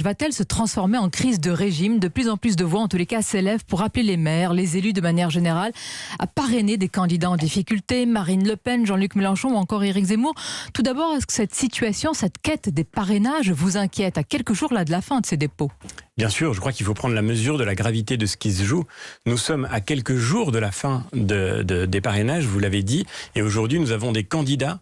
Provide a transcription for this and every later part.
Va-t-elle se transformer en crise de régime? De plus en plus de voix, en tous les cas, s'élèvent pour appeler les maires, les élus de manière générale, à parrainer des candidats en difficulté, Marine Le Pen, Jean-Luc Mélenchon ou encore Éric Zemmour. Tout d'abord, est-ce que cette situation, cette quête des parrainages vous inquiète à quelques jours là de la fin de ces dépôts? Bien sûr, je crois qu'il faut prendre la mesure de la gravité de ce qui se joue. Nous sommes à quelques jours de la fin des parrainages, vous l'avez dit, et aujourd'hui nous avons des candidats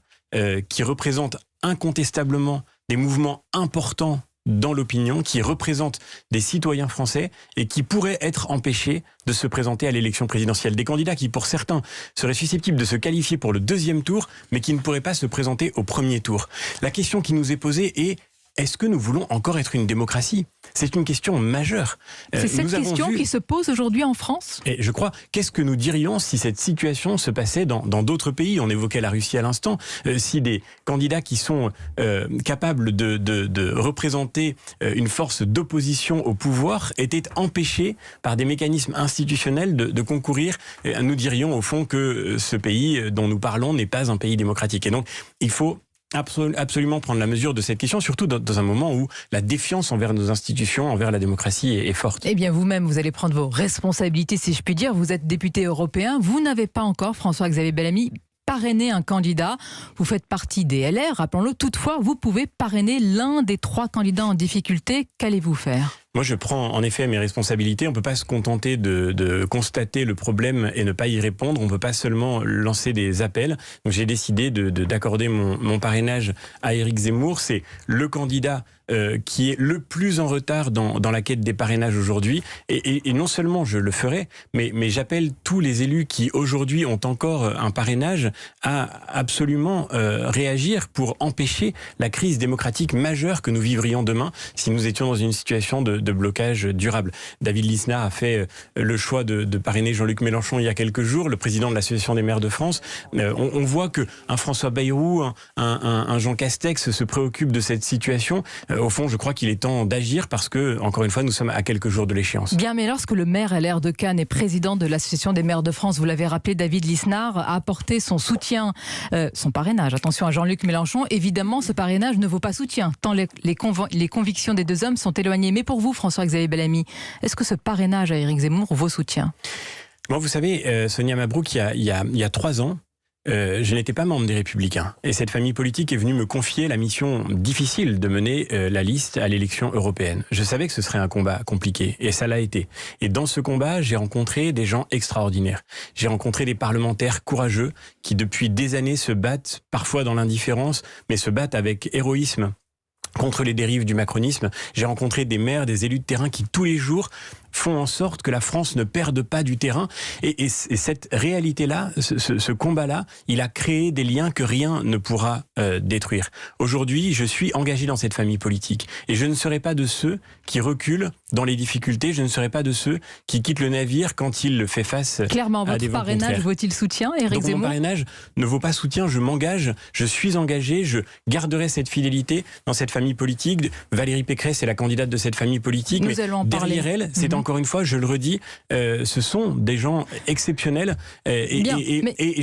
qui représentent incontestablement des mouvements importants dans l'opinion, qui représentent des citoyens français et qui pourraient être empêchés de se présenter à l'élection présidentielle. Des candidats qui, pour certains, seraient susceptibles de se qualifier pour le deuxième tour, mais qui ne pourraient pas se présenter au premier tour. La question qui nous est posée est: est-ce que nous voulons encore être une démocratie? C'est une question majeure. C'est cette question qui se pose aujourd'hui en France? Et je crois, qu'est-ce que nous dirions si cette situation se passait dans d'autres pays? On évoquait la Russie à l'instant. Si des candidats qui sont capables de représenter une force d'opposition au pouvoir étaient empêchés par des mécanismes institutionnels de concourir, nous dirions au fond que ce pays dont nous parlons n'est pas un pays démocratique. Et donc, il faut absolument prendre la mesure de cette question, surtout dans un moment où la défiance envers nos institutions, envers la démocratie est forte. Eh bien, vous-même, vous allez prendre vos responsabilités, si je puis dire. Vous êtes député européen. Vous n'avez pas encore, François-Xavier Bellamy, parrainer un candidat. Vous faites partie des LR, rappelons-le. Toutefois, vous pouvez parrainer l'un des 3 candidats en difficulté. Qu'allez-vous faire ? Moi, je prends en effet mes responsabilités. On ne peut pas se contenter de constater le problème et ne pas y répondre. On ne peut pas seulement lancer des appels. Donc, j'ai décidé d'accorder mon parrainage à Éric Zemmour. C'est le candidat qui est le plus en retard dans la quête des parrainages aujourd'hui. Et non seulement je le ferai, mais j'appelle tous les élus qui aujourd'hui ont encore un parrainage à absolument réagir pour empêcher la crise démocratique majeure que nous vivrions demain si nous étions dans une situation de blocage durable. David Lisnard a fait le choix de parrainer Jean-Luc Mélenchon il y a quelques jours, le président de l'Association des maires de France. On voit qu'un François Bayrou, un Jean Castex se préoccupe de cette situation. Au fond, je crois qu'il est temps d'agir parce que, encore une fois, nous sommes à quelques jours de l'échéance. Bien, mais lorsque le maire LR de Cannes est président de l'Association des maires de France, vous l'avez rappelé, David Lisnard a apporté son soutien, son parrainage, attention, à Jean-Luc Mélenchon. Évidemment, ce parrainage ne vaut pas soutien, tant les convictions des deux hommes sont éloignées. Mais pour vous, François-Xavier Bellamy, est-ce que ce parrainage à Éric Zemmour vaut soutien? Moi, vous savez, Sonia Mabrouk, il y a 3 ans, je n'étais pas membre des Républicains. Et cette famille politique est venue me confier la mission difficile de mener la liste à l'élection européenne. Je savais que ce serait un combat compliqué, et ça l'a été. Et dans ce combat, j'ai rencontré des gens extraordinaires. J'ai rencontré des parlementaires courageux qui, depuis des années, se battent, parfois dans l'indifférence, mais se battent avec héroïsme contre les dérives du macronisme. J'ai rencontré des maires, des élus de terrain qui, tous les jours, font en sorte que la France ne perde pas du terrain. Et cette réalité-là, ce combat-là, il a créé des liens que rien ne pourra détruire. Aujourd'hui, je suis engagé dans cette famille politique. Et je ne serai pas de ceux qui reculent dans les difficultés. Je ne serai pas de ceux qui quittent le navire quand il fait face clairement, à des vents contraires. Votre parrainage vaut-il soutien, Éric Zemmour? Mon parrainage ne vaut pas soutien. Je m'engage. Je suis engagé. Je garderai cette fidélité dans cette famille politique. Valérie Pécresse est la candidate de cette famille politique. Nous allons en parler. Derrière elle, c'est encore une fois, je le redis, ce sont des gens exceptionnels et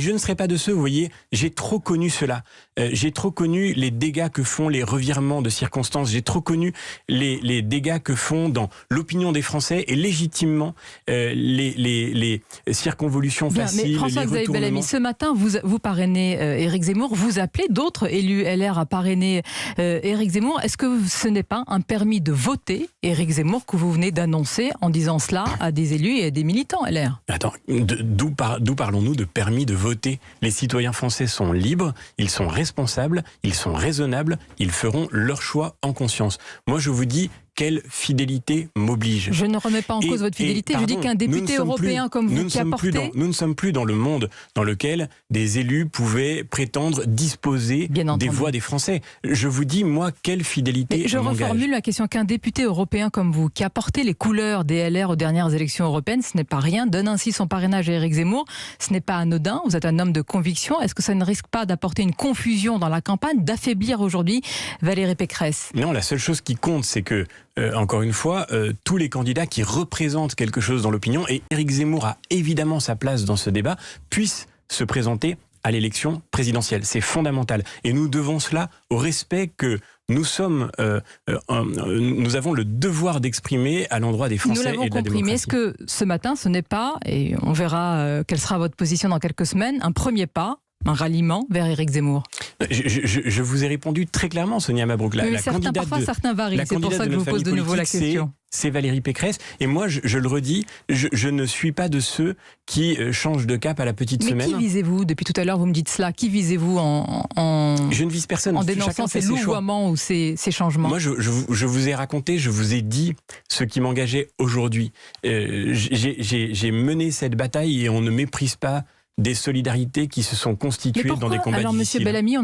je ne serai pas de ceux, vous voyez, j'ai trop connu cela. J'ai trop connu les dégâts que font les revirements de circonstances. J'ai trop connu les dégâts que font dans l'opinion des Français et légitimement les circonvolutions faciles. Mais François-Xavier Bellamy, ce matin, vous parrainez Éric Zemmour. Vous appelez d'autres élus LR à parrainer Éric Zemmour. Est-ce que ce n'est pas un permis de voter Éric Zemmour que vous venez d'annoncer en disant cela à des élus et à des militants LR? Attends, d'où parlons-nous de permis de voter? Les citoyens français sont libres, ils sont responsables, ils sont raisonnables, ils feront leur choix en conscience. Moi, je vous dis, quelle fidélité m'oblige. Je ne remets pas en cause votre fidélité. Je dis qu'un député européen comme vous qui a porté... Nous ne sommes plus dans le monde dans lequel des élus pouvaient prétendre disposer des voix des Français. Je vous dis, moi, quelle fidélité m'engage. Je reformule la question. Qu'un député européen comme vous, qui a porté les couleurs des LR aux dernières élections européennes, ce n'est pas rien, donne ainsi son parrainage à Éric Zemmour. Ce n'est pas anodin. Vous êtes un homme de conviction. Est-ce que ça ne risque pas d'apporter une confusion dans la campagne, d'affaiblir aujourd'hui Valérie Pécresse? Non, la seule chose qui compte, c'est que encore une fois, tous les candidats qui représentent quelque chose dans l'opinion, et Éric Zemmour a évidemment sa place dans ce débat, puissent se présenter à l'élection présidentielle. C'est fondamental. Et nous devons cela au respect que nous avons le devoir d'exprimer à l'endroit des Français Nous l'avons et de la compris, mais est-ce démocratie. que ce matin, ce n'est pas, et on verra quelle sera votre position dans quelques semaines, un premier pas, un ralliement vers Éric Zemmour? Je vous ai répondu très clairement, Sonia Mabrouk. Parfois certains varient, c'est pour ça que je vous pose de nouveau la question. C'est Valérie Pécresse. Et moi, je le redis, je ne suis pas de ceux qui changent de cap à la petite semaine. Mais qui visez-vous? Depuis tout à l'heure, vous me dites cela. Qui visez-vous Je ne vise personne. En dénonçant ces louvoiements ou ces changements? Moi, je vous ai raconté, je vous ai dit ce qui m'engageait aujourd'hui. J'ai mené cette bataille et on ne méprise pas des solidarités qui se sont constituées dans des combats difficiles. Alors, Monsieur Bellamy,